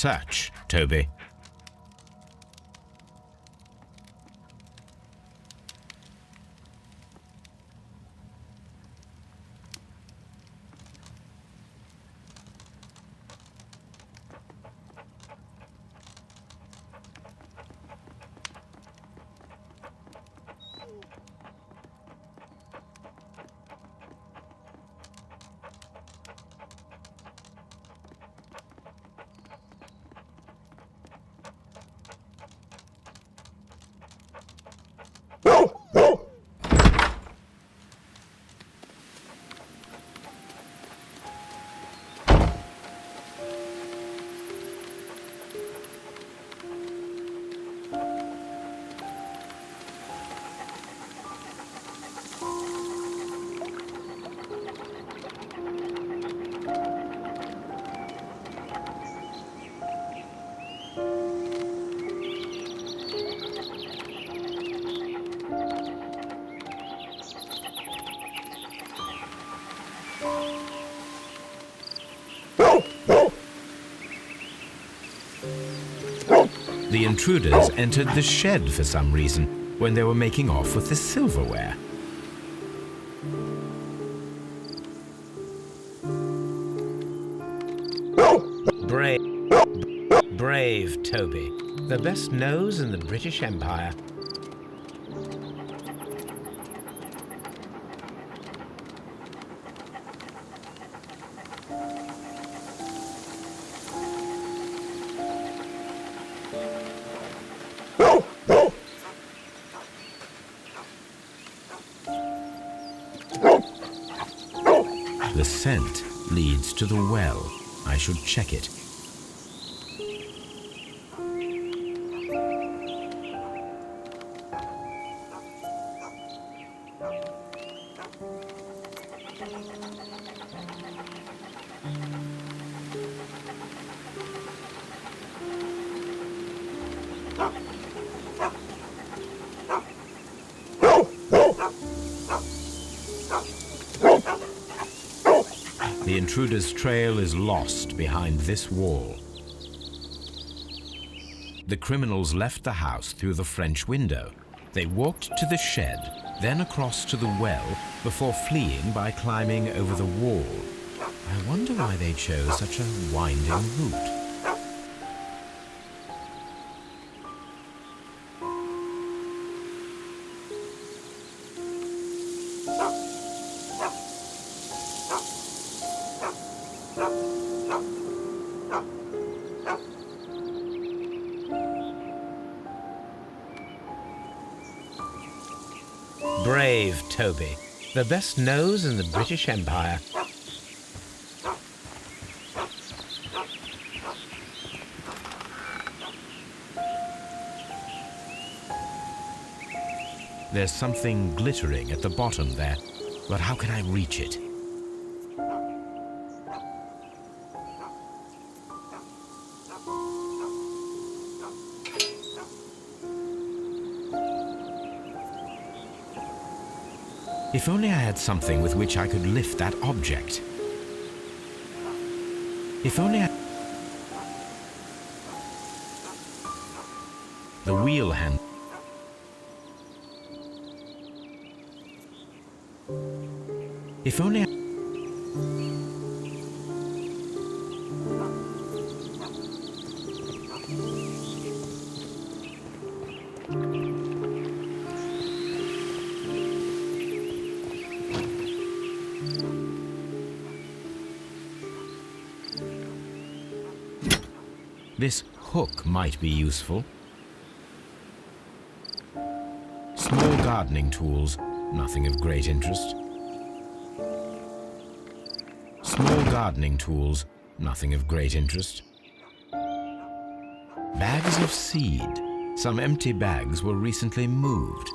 search, Toby. The intruders entered the shed for some reason when they were making off with the silverware. Brave Toby, the best nose in the British Empire. The scent leads to the well. I should check it. The intruder's trail is lost behind this wall. The criminals left the house through the French window. They walked to the shed, then across to the well, before fleeing by climbing over the wall. I wonder why they chose such a winding route. Brave Toby, the best nose in the British Empire. There's something glittering at the bottom there, but how can I reach it? If only I had something with which I could lift that object. If only I... The wheel hand... If only I... This hook might be useful. Small gardening tools, nothing of great interest. Small gardening tools, nothing of great interest. Bags of seed. Some empty bags were recently moved.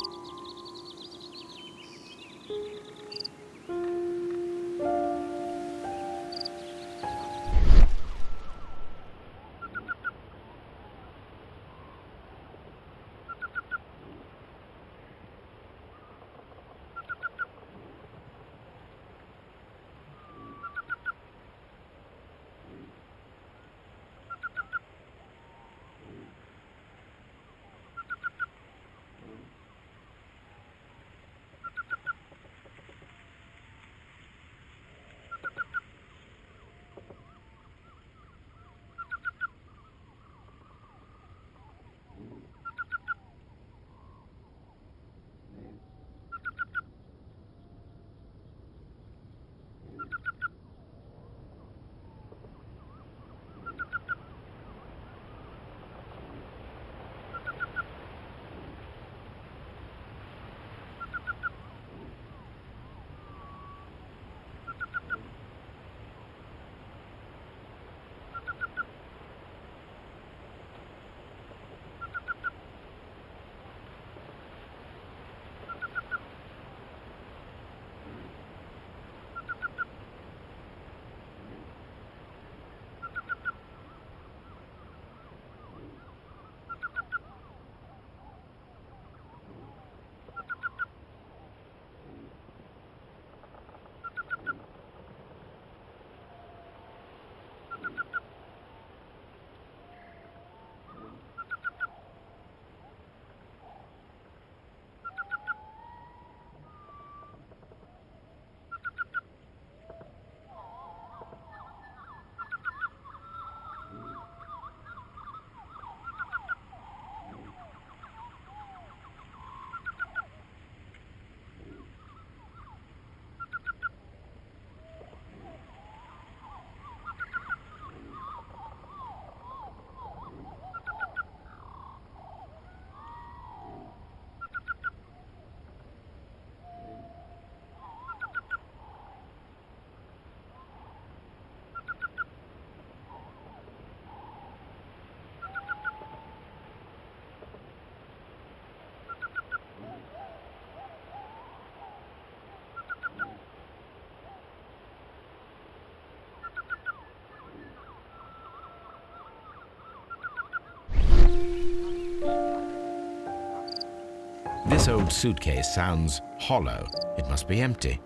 This old suitcase sounds hollow. It must be empty.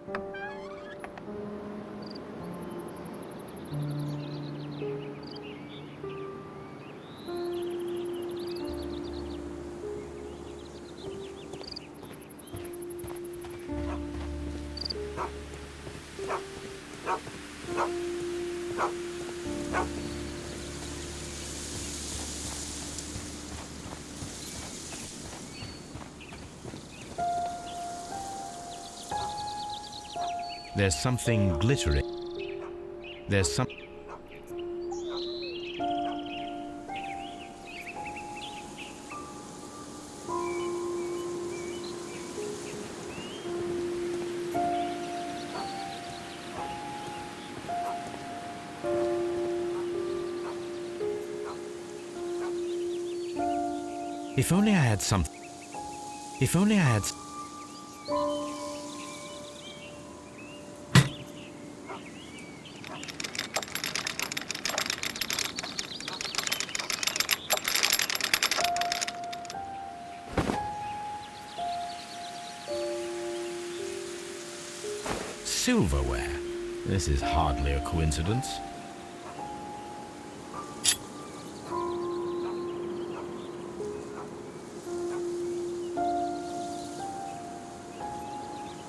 There's something glittering. There's some... If only I had something. If only I had... Silverware. This is hardly a coincidence.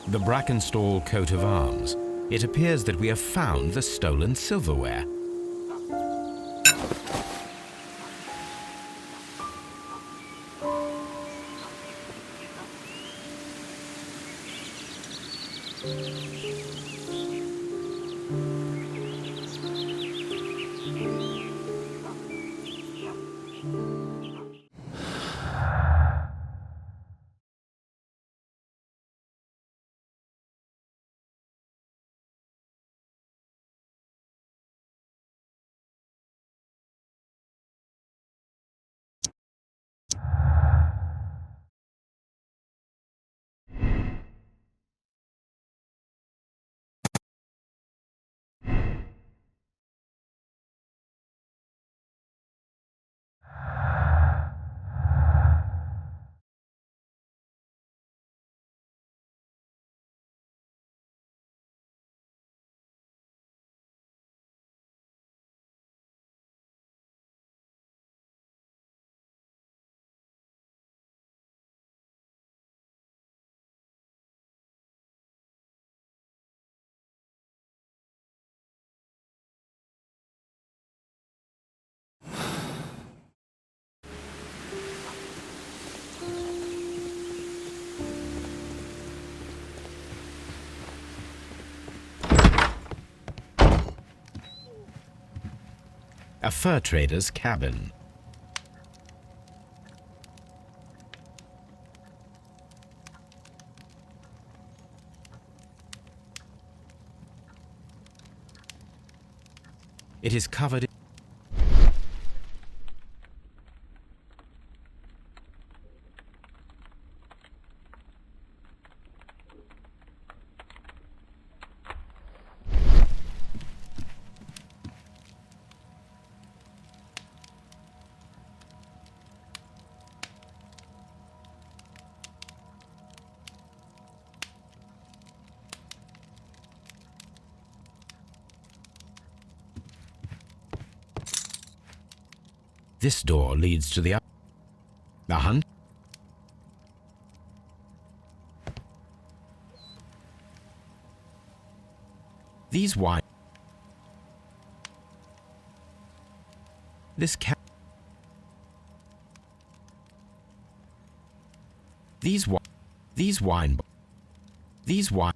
The Brackenstall coat of arms. It appears that we have found the stolen silverware. A fur trader's cabin. It is covered in... This door leads to the hunt. These wine. This cat. These wine. These wine. These wine.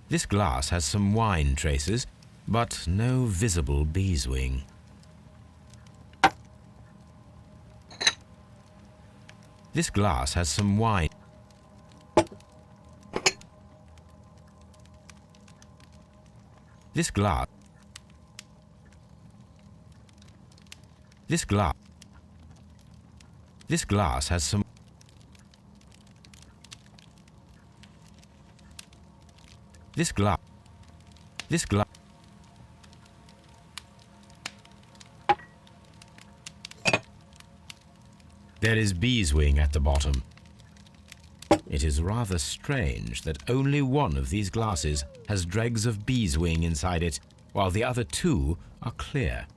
This glass has some wine traces, but no visible beeswing. This glass has some wine. This glass. This glass. This glass has some. This glass. This glass. There is beeswing at the bottom. It is rather strange that only one of these glasses has dregs of beeswing inside it, while the other two are clear.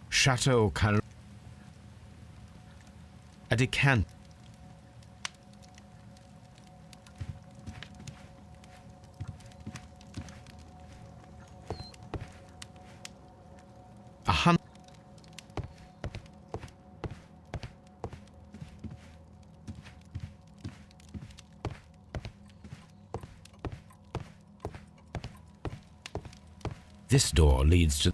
Chateau Cal. A decanter. A hunt. This door leads to.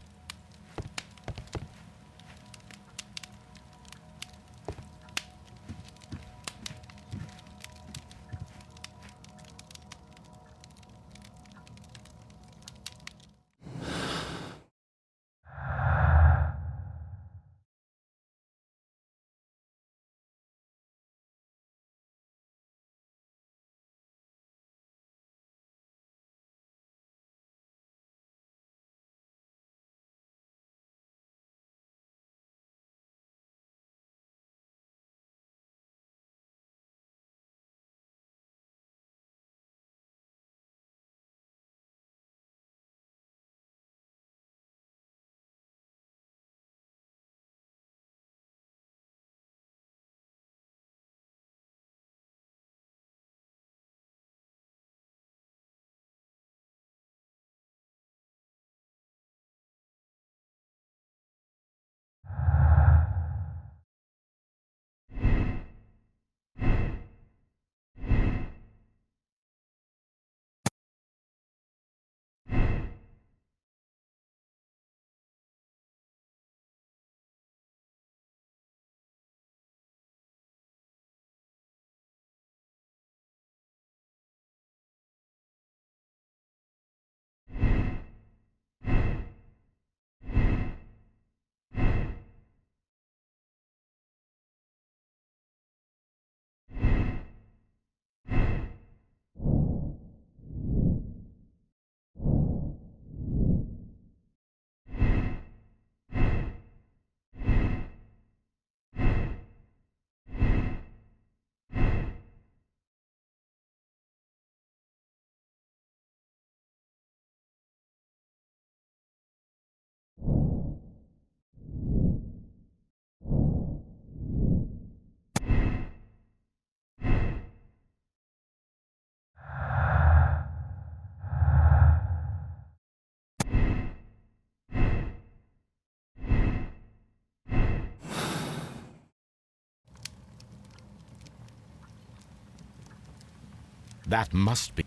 That must be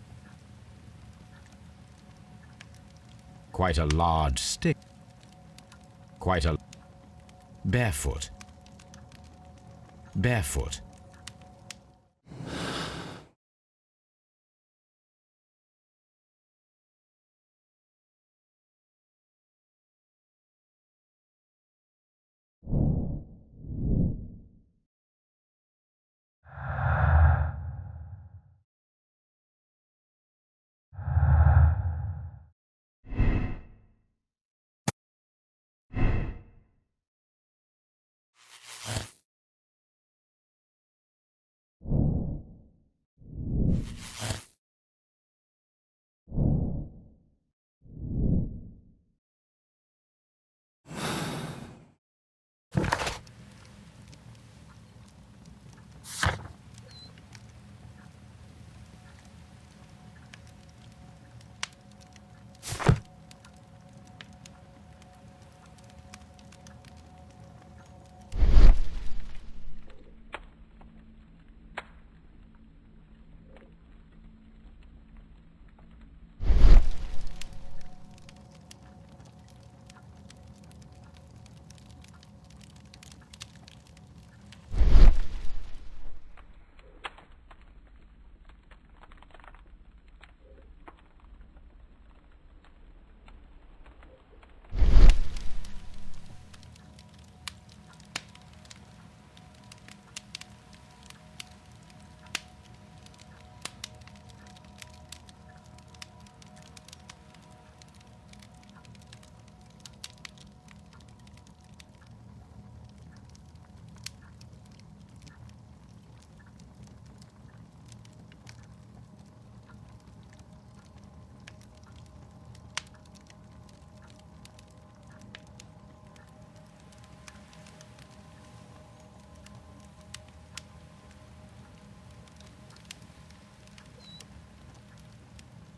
quite a large stick. Quite a barefoot, barefoot.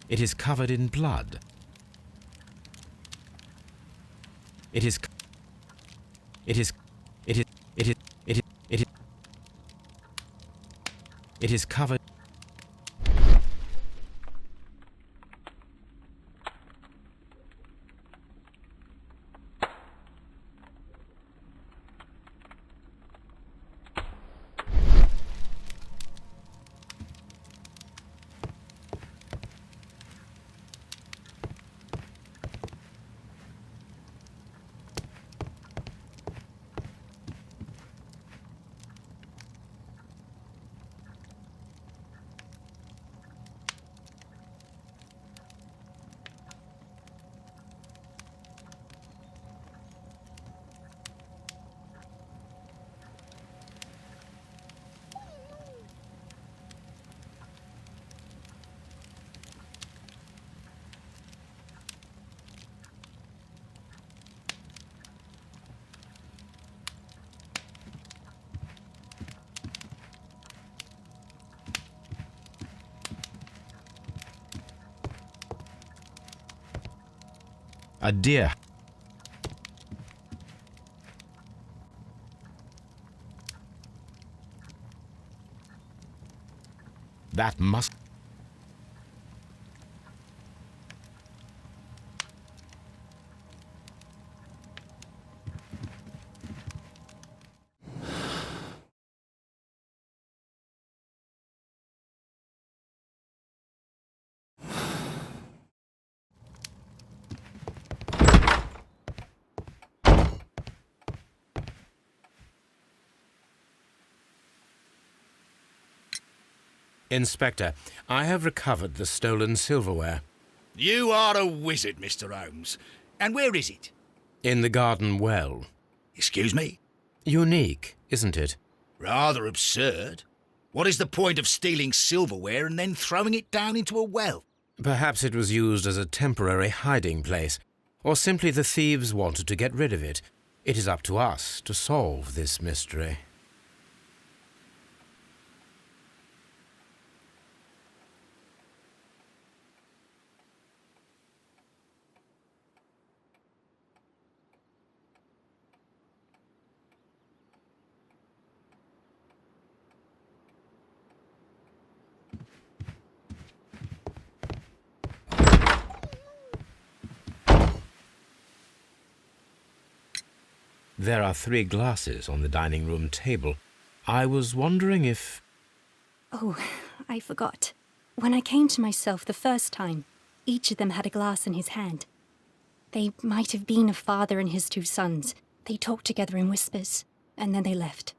It is covered in blood. It is. It is. It is. It is. It is. It is. It is covered. A deer. That must. Inspector, I have recovered the stolen silverware. You are a wizard, Mr. Holmes. And where is it? In the garden well. Excuse me? Unique, isn't it? Rather absurd. What is the point of stealing silverware and then throwing it down into a well? Perhaps it was used as a temporary hiding place, or simply the thieves wanted to get rid of it. It is up to us to solve this mystery. There are 3 glasses on the dining room table. I was wondering if... Oh, I forgot. When I came to myself the first time, each of them had a glass in his hand. They might have been a father and his 2 sons. They talked together in whispers, and then they left.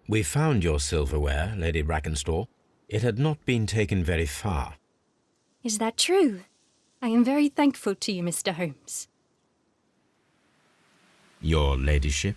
We found your silverware, Lady Brackenstall. It had not been taken very far. Is that true? I am very thankful to you, Mr. Holmes. Your ladyship?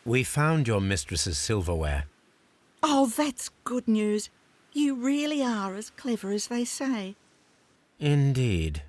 We found your mistress's silverware. Oh, that's good news. You really are as clever as they say. Indeed.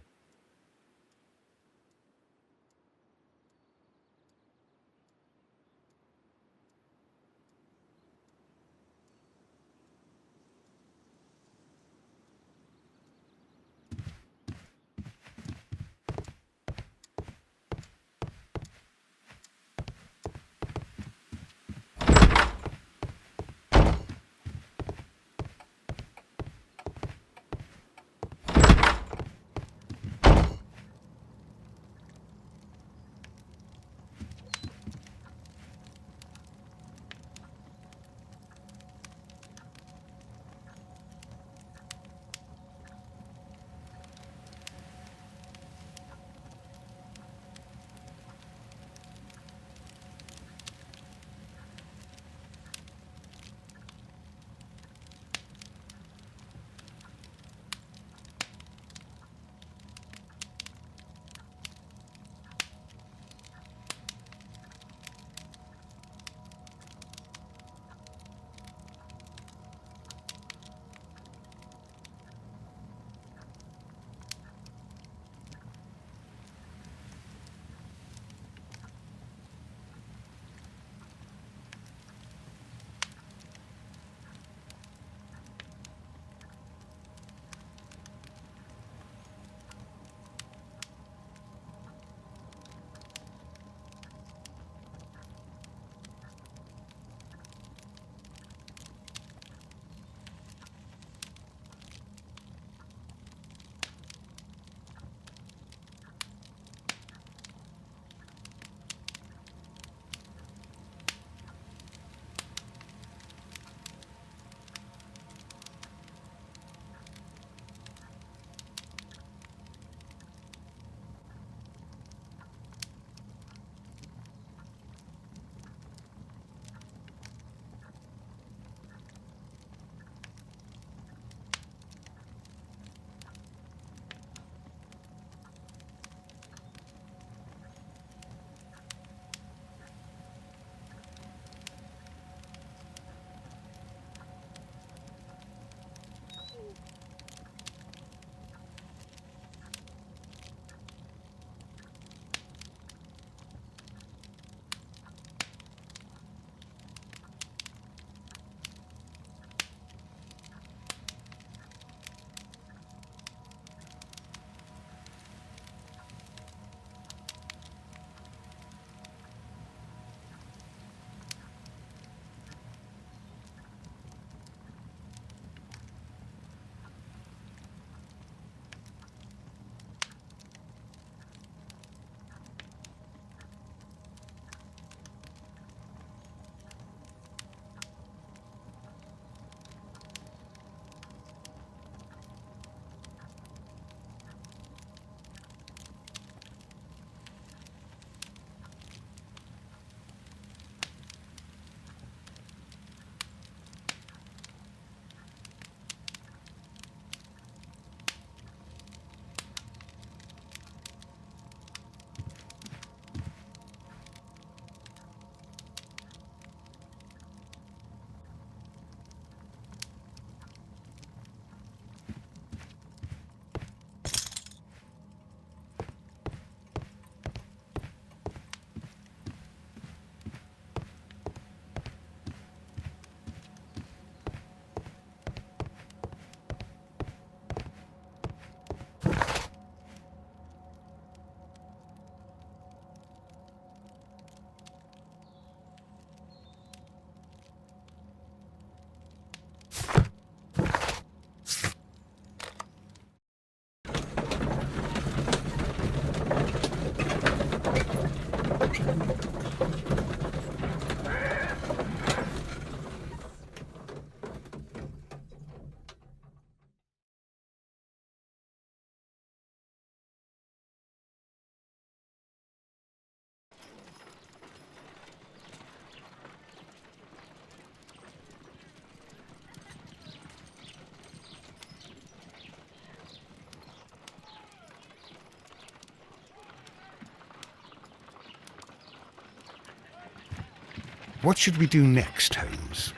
What should we do next, Holmes?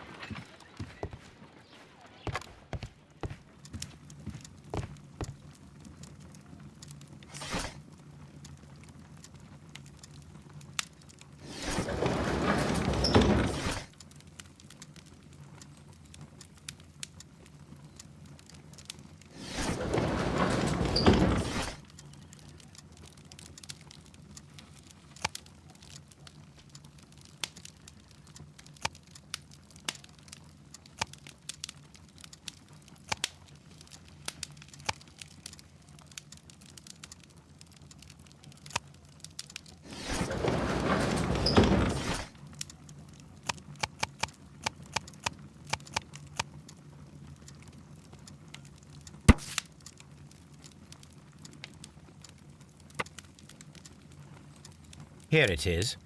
Here it is.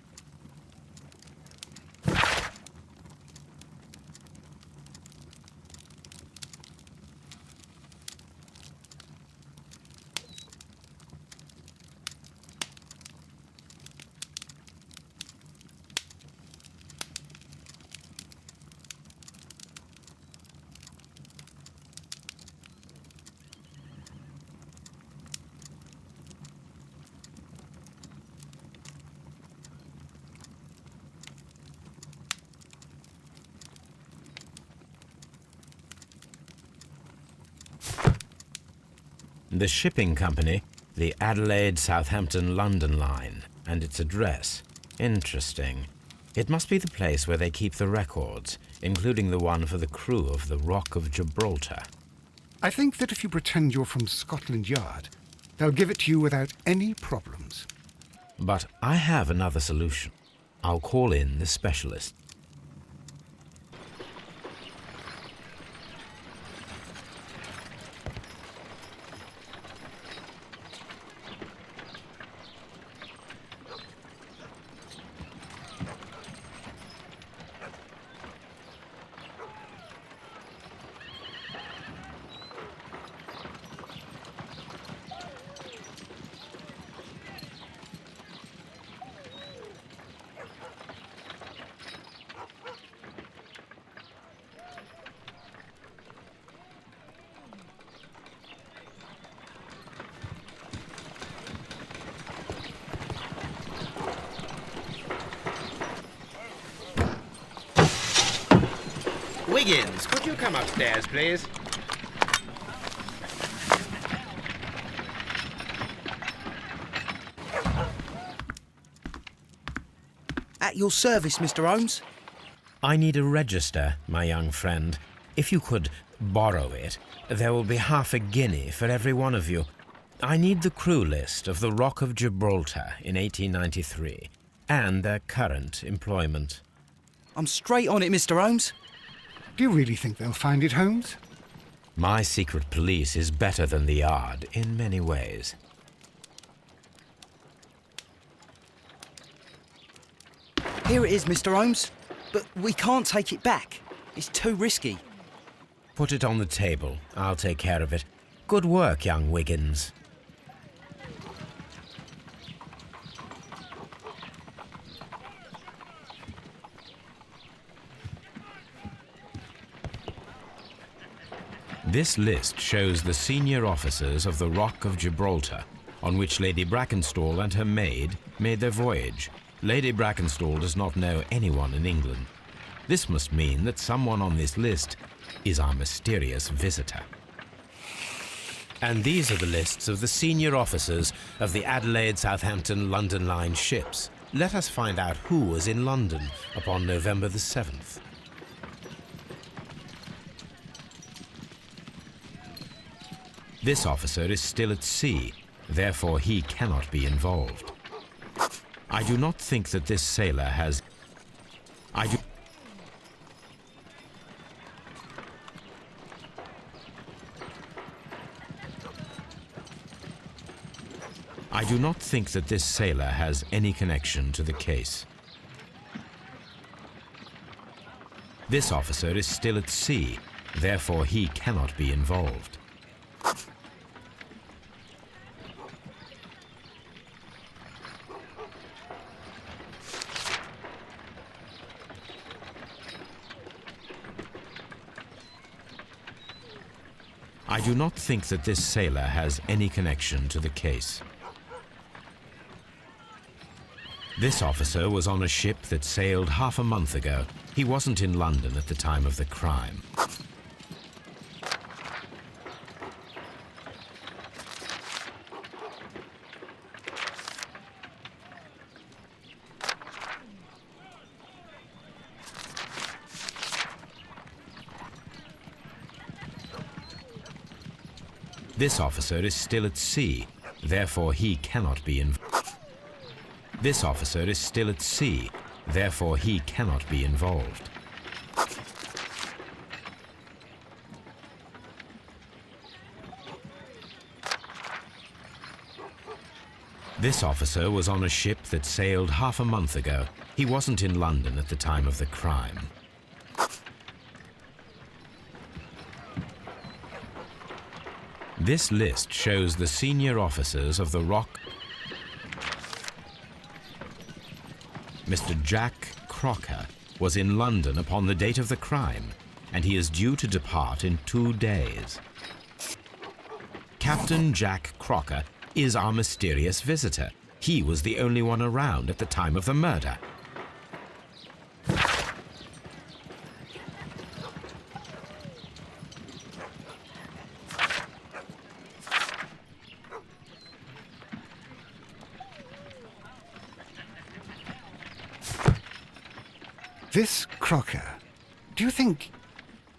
The shipping company, the Adelaide, Southampton, London line, and its address. Interesting. It must be the place where they keep the records, including the one for the crew of the Rock of Gibraltar. I think that if you pretend you're from Scotland Yard, they'll give it to you without any problems. But I have another solution. I'll call in the specialist. Wiggins, could you come upstairs, please? At your service, Mr. Holmes. I need a register, my young friend. If you could borrow it, there will be half a guinea for every one of you. I need the crew list of the Rock of Gibraltar in 1893 and their current employment. I'm straight on it, Mr. Holmes. Do you really think they'll find it, Holmes? My secret police is better than the Yard in many ways. Here it is, Mr. Holmes. But we can't take it back. It's too risky. Put it on the table. I'll take care of it. Good work, young Wiggins. This list shows the senior officers of the Rock of Gibraltar, on which Lady Brackenstall and her maid made their voyage. Lady Brackenstall does not know anyone in England. This must mean that someone on this list is our mysterious visitor. And these are the lists of the senior officers of the Adelaide, Southampton, London line ships. Let us find out who was in London upon November the 7th. This officer is still at sea, therefore he cannot be involved. I do not think that this sailor has... I do not think that this sailor has any connection to the case. This officer is still at sea, therefore he cannot be involved. I do not think that this sailor has any connection to the case. This officer was on a ship that sailed half a month ago. He wasn't in London at the time of the crime. This officer is still at sea, therefore he cannot be involved. This officer is still at sea, therefore he cannot be involved. This officer was on a ship that sailed half a month ago. He wasn't in London at the time of the crime. This list shows the senior officers of the Rock. Mr. Jack Crocker was in London upon the date of the crime, and he is due to depart in 2 days. Captain Jack Crocker is our mysterious visitor. He was the only one around at the time of the murder. This Crocker, do you think...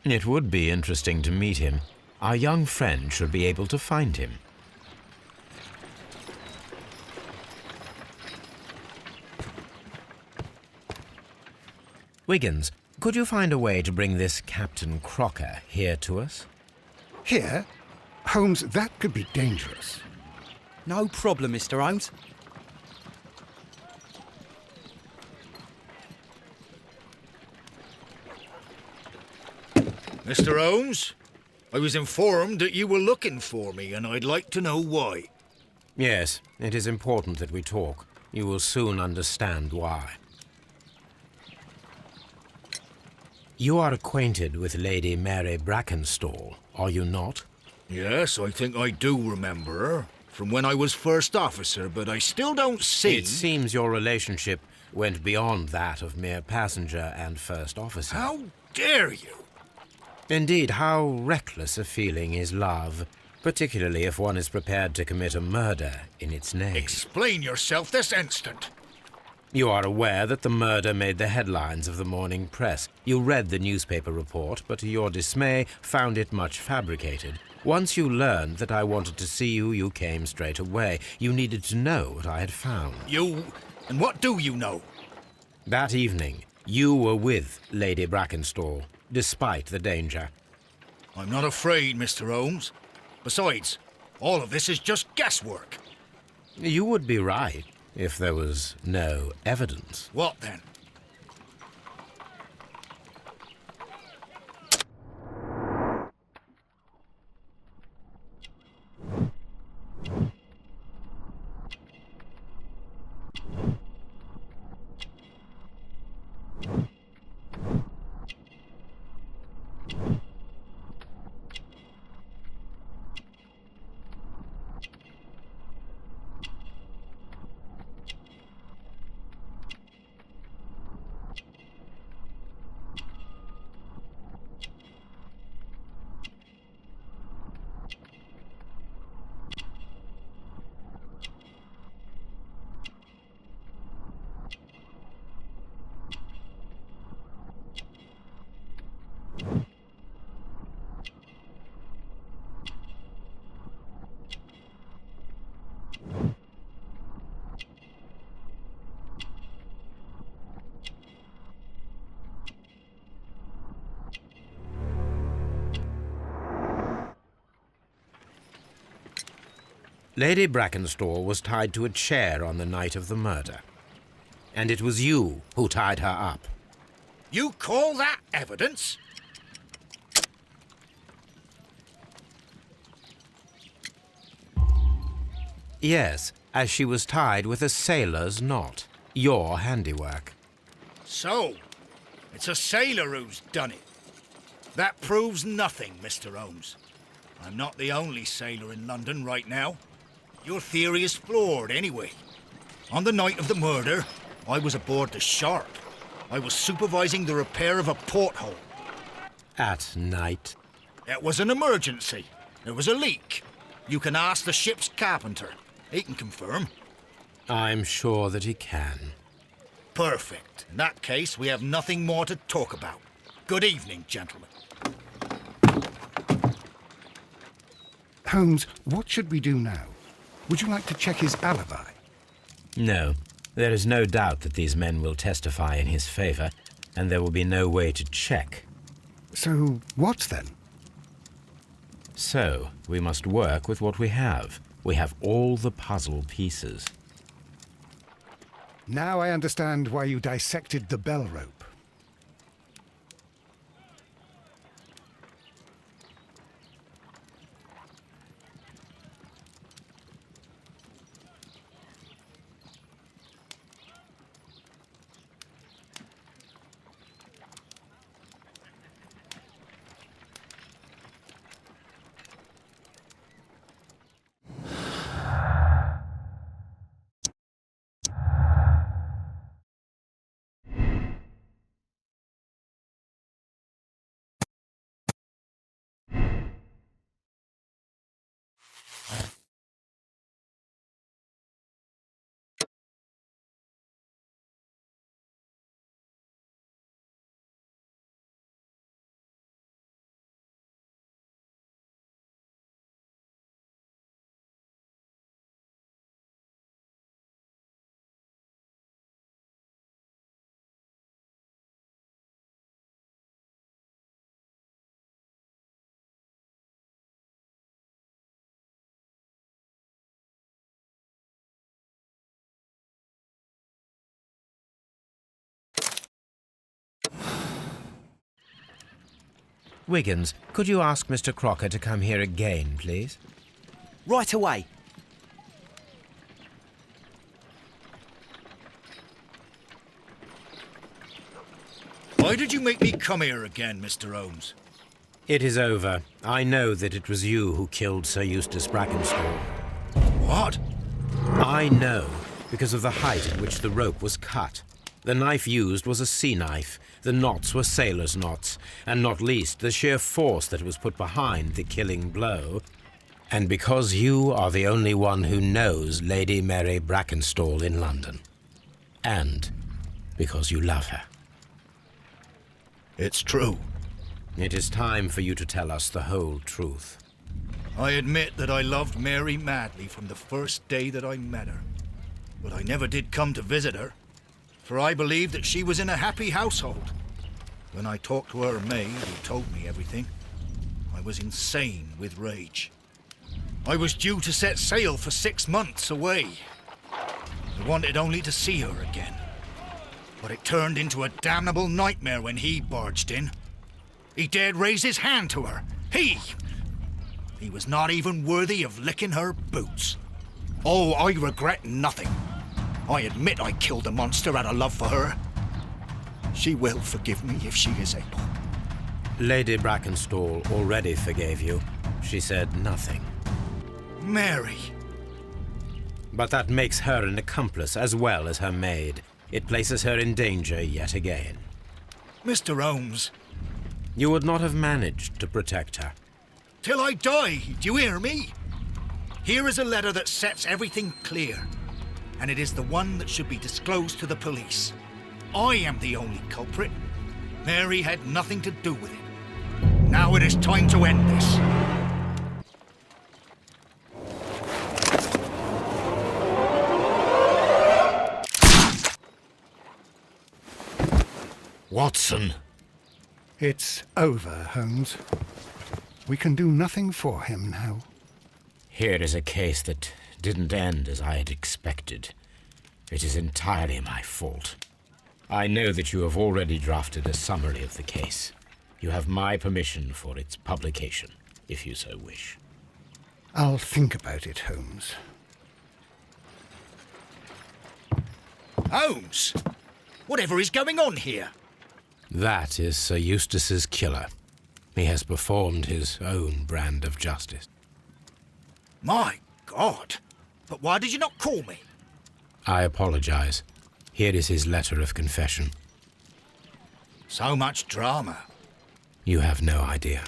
It would be interesting to meet him. Our young friend should be able to find him. Wiggins, could you find a way to bring this Captain Crocker here to us? Here? Holmes, that could be dangerous. No problem, Mr. Holmes. Mr. Holmes, I was informed that you were looking for me, and I'd like to know why. Yes, it is important that we talk. You will soon understand why. You are acquainted with Lady Mary Brackenstall, are you not? Yes, I think I do remember her, from when I was first officer, but I still don't see... It seems your relationship went beyond that of mere passenger and first officer. How dare you? Indeed, how reckless a feeling is love, particularly if one is prepared to commit a murder in its name. Explain yourself this instant. You are aware that the murder made the headlines of the morning press. You read the newspaper report, but to your dismay, found it much fabricated. Once you learned that I wanted to see you, you came straight away. You needed to know what I had found. You... and what do you know? That evening, you were with Lady Brackenstall, despite the danger. I'm not afraid, Mr. Holmes. Besides, all of this is just guesswork. You would be right if there was no evidence. What then? Lady Brackenstall was tied to a chair on the night of the murder. And it was you who tied her up. You call that evidence? Yes, as she was tied with a sailor's knot. Your handiwork. So, it's a sailor who's done it. That proves nothing, Mr. Holmes. I'm not the only sailor in London right now. Your theory is flawed anyway. On the night of the murder, I was aboard the Shark. I was supervising the repair of a porthole. At night. It was an emergency. There was a leak. You can ask the ship's carpenter. He can confirm. I'm sure that he can. Perfect. In that case, we have nothing more to talk about. Good evening, gentlemen. Holmes, what should we do now? Would you like to check his alibi? No. There is no doubt that these men will testify in his favor, and there will be no way to check. So, what then? So, we must work with what we have. We have all the puzzle pieces. Now I understand why you dissected the bell rope. Wiggins, could you ask Mr. Crocker to come here again, please? Right away. Why did you make me come here again, Mr. Holmes? It is over. I know that it was you who killed Sir Eustace Brackenstall. What? I know, because of the height at which the rope was cut. The knife used was a sea knife. The knots were sailor's knots, and not least the sheer force that was put behind the killing blow. And because you are the only one who knows Lady Mary Brackenstall in London. And because you love her. It's true. It is time for you to tell us the whole truth. I admit that I loved Mary madly from the first day that I met her. But I never did come to visit her, for I believed that she was in a happy household. When I talked to her maid, who told me everything, I was insane with rage. I was due to set sail for 6 months away. I wanted only to see her again. But it turned into a damnable nightmare when he barged in. He dared raise his hand to her. He was not even worthy of licking her boots. Oh, I regret nothing. I admit I killed the monster out of love for her. She will forgive me if she is able. Lady Brackenstall already forgave you. She said nothing. Mary. But that makes her an accomplice as well as her maid. It places her in danger yet again. Mr. Holmes. You would not have managed to protect her. Till I die, do you hear me? Here is a letter that sets everything clear. And it is the one that should be disclosed to the police. I am the only culprit. Mary had nothing to do with it. Now it is time to end this. Watson. It's over, Holmes. We can do nothing for him now. Here is a case that didn't end as I had expected. It is entirely my fault. I know that you have already drafted a summary of the case. You have my permission for its publication, if you so wish. I'll think about it, Holmes. Holmes! Whatever is going on here? That is Sir Eustace's killer. He has performed his own brand of justice. My God! But why did you not call me? I apologize. Here is his letter of confession. So much drama. You have no idea.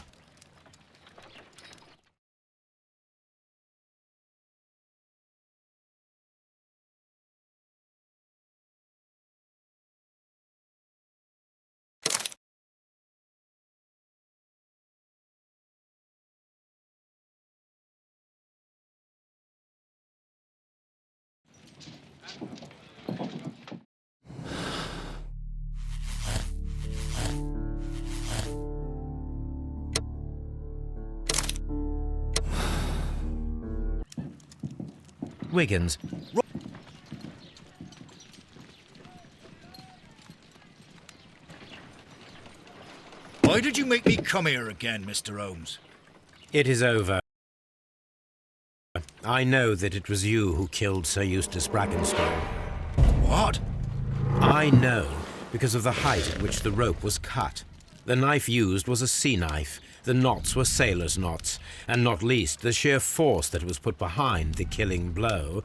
Wiggins, Why did you make me come here again, Mr. Holmes? it is over. I know that it was you who killed Sir Eustace Brackenstall. What? I know because of the height at which the rope was cut. The knife used was a sea knife. The knots were sailor's knots, and not least the sheer force that was put behind the killing blow.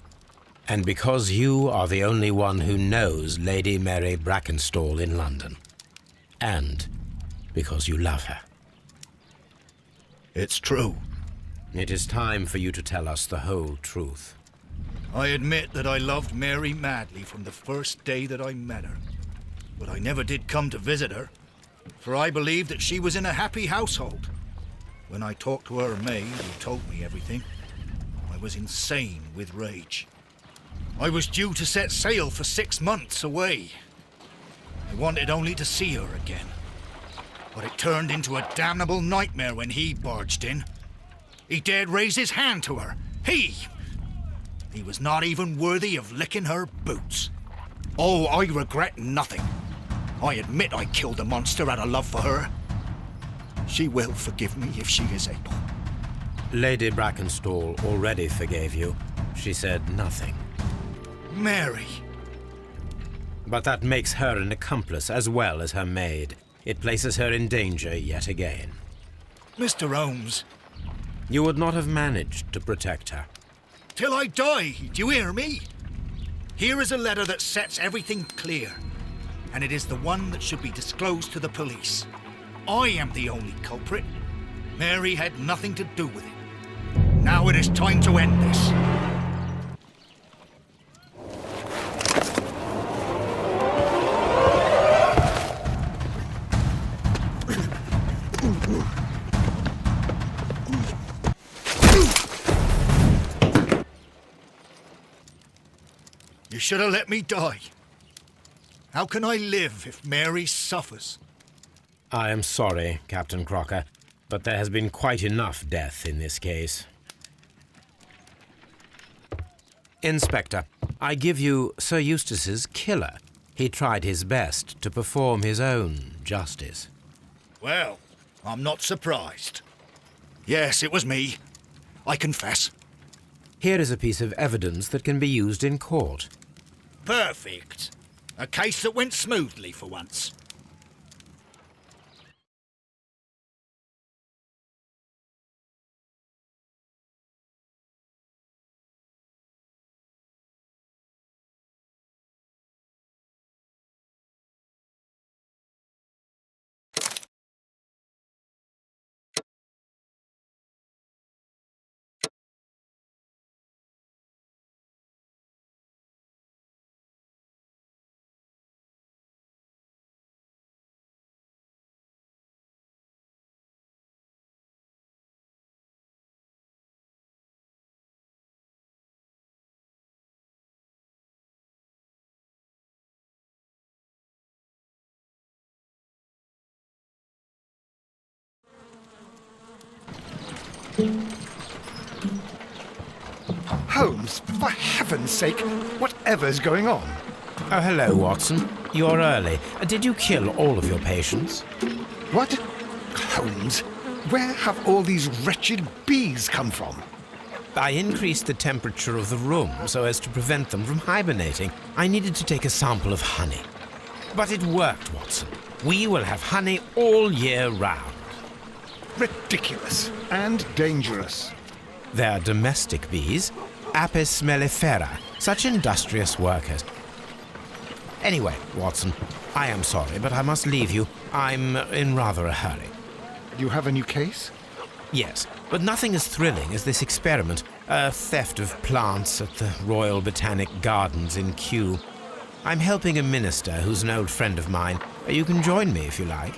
And because you are the only one who knows Lady Mary Brackenstall in London. And because you love her. It's true. It is time for you to tell us the whole truth. I admit that I loved Mary madly from the first day that I met her. But I never did come to visit her, for I believed that she was in a happy household. When I talked to her maid, who told me everything, I was insane with rage. I was due to set sail for 6 months away. I wanted only to see her again. But it turned into a damnable nightmare when he barged in. He dared raise his hand to her. He was not even worthy of licking her boots. Oh, I regret nothing. I admit I killed the monster out of love for her. She will forgive me if she is able. Lady Brackenstall already forgave you. She said nothing. Mary. But that makes her an accomplice as well as her maid. It places her in danger yet again. Mr. Holmes. You would not have managed to protect her. Till I die, do you hear me? Here is a letter that sets everything clear. And it is the one that should be disclosed to the police. I am the only culprit. Mary had nothing to do with it. Now it is time to end this. You should have let me die. How can I live if Mary suffers? I am sorry, Captain Crocker, but there has been quite enough death in this case. Inspector, I give you Sir Eustace's killer. He tried his best to perform his own justice. Well, I'm not surprised. Yes, it was me. I confess. Here is a piece of evidence that can be used in court. Perfect. A case that went smoothly for once. Holmes, for heaven's sake, whatever's going on? Oh, hello, Watson. You're early. Did you kill all of your patients? What? Holmes, where have all these wretched bees come from? I increased the temperature of the room so as to prevent them from hibernating. I needed to take a sample of honey. But it worked, Watson. We will have honey all year round. Ridiculous and dangerous. They're domestic bees, Apis mellifera, such industrious workers. Anyway, Watson, I am sorry, but I must leave you. I'm in rather a hurry. You have a new case? Yes, but nothing as thrilling as this experiment, a theft of plants at the Royal Botanic Gardens in Kew. I'm helping a minister who's an old friend of mine. You can join me if you like.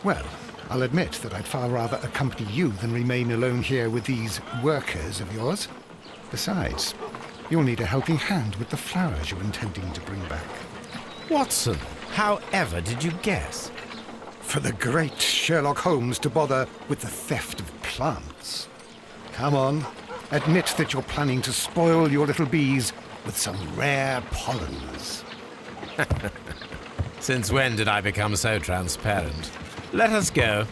Well, I'll admit that I'd far rather accompany you than remain alone here with these workers of yours. Besides, you'll need a helping hand with the flowers you're intending to bring back. Watson, how ever did you guess? For the great Sherlock Holmes to bother with the theft of plants. Come on, admit that you're planning to spoil your little bees with some rare pollens. Since when did I become so transparent? Let us go.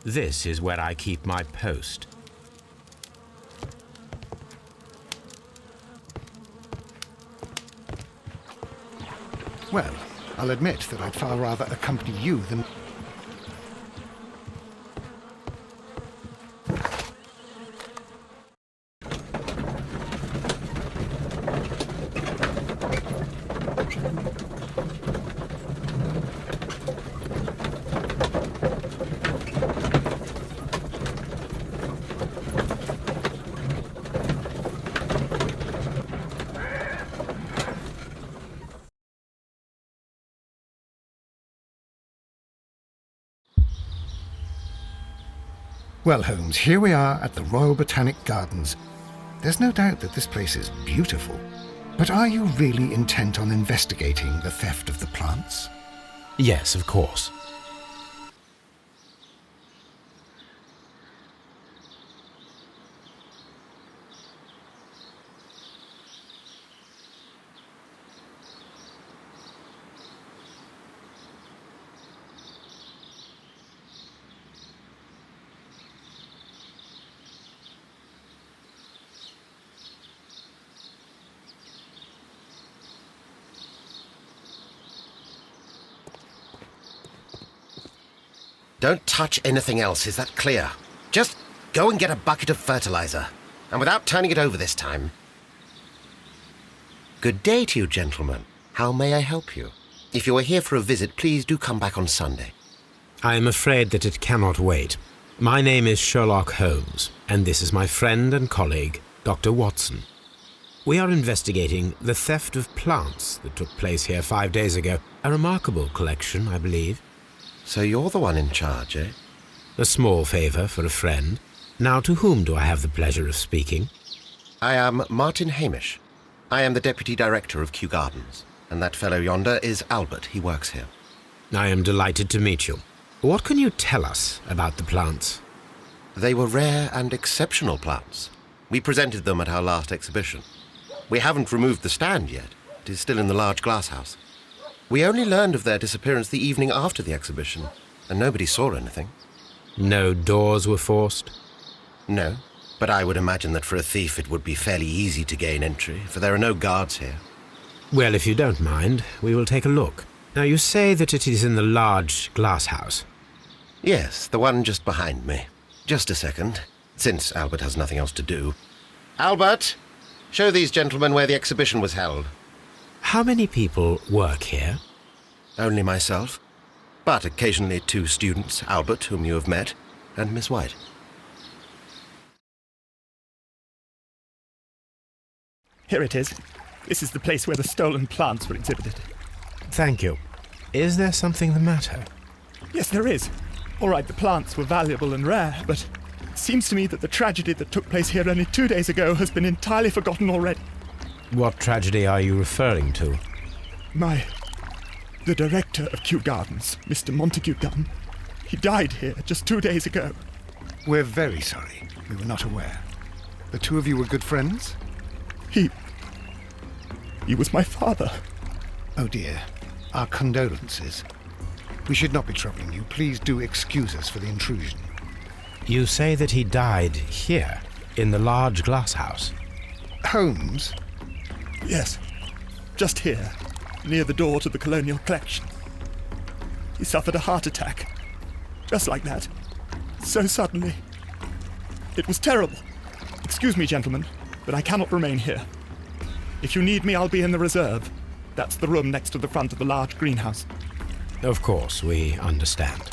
This is where I keep my post. Well, I'll admit that I'd far rather accompany you than... Well, Holmes, here we are at the Royal Botanic Gardens. There's no doubt that this place is beautiful. But are you really intent on investigating the theft of the plants? Yes, of course. Don't touch anything else, is that clear? Just go and get a bucket of fertilizer, and without turning it over this time. Good day to you, gentlemen. How may I help you? If you are here for a visit, please do come back on Sunday. I am afraid that it cannot wait. My name is Sherlock Holmes, and this is my friend and colleague, Dr. Watson. We are investigating the theft of plants that took place here 5 days ago. A remarkable collection, I believe. So you're the one in charge, eh? A small favour for a friend. Now, to whom do I have the pleasure of speaking? I am Martin Hamish. I am the Deputy Director of Kew Gardens, and that fellow yonder is Albert. He works here. I am delighted to meet you. What can you tell us about the plants? They were rare and exceptional plants. We presented them at our last exhibition. We haven't removed the stand yet. It is still in the large glass house. We only learned of their disappearance the evening after the exhibition, and nobody saw anything. No doors were forced? No, but I would imagine that for a thief it would be fairly easy to gain entry, for there are no guards here. Well, if you don't mind, we will take a look. Now, you say that it is in the large glass house. Yes, the one just behind me. Just a second, since Albert has nothing else to do. Albert, show these gentlemen where the exhibition was held. How many people work here? Only myself, but occasionally 2 students, Albert, whom you have met, and Miss White. Here it is. This is the place where the stolen plants were exhibited. Thank you. Is there something the matter? Yes, there is. All right, the plants were valuable and rare, but it seems to me that the tragedy that took place here only 2 days ago has been entirely forgotten already. What tragedy are you referring to? The director of Kew Gardens, Mr. Montague Gunn, he died here just 2 days ago. We're very sorry. We were not aware. The two of you were good friends? He was my father. Oh dear. Our condolences. We should not be troubling you. Please do excuse us for the intrusion. You say that he died here, in the large glass house. Holmes? Yes, just here, near the door to the colonial collection. He suffered a heart attack. Just like that. So suddenly. It was terrible. Excuse me, gentlemen, but I cannot remain here. If you need me, I'll be in the reserve. That's the room next to the front of the large greenhouse. Of course, we understand.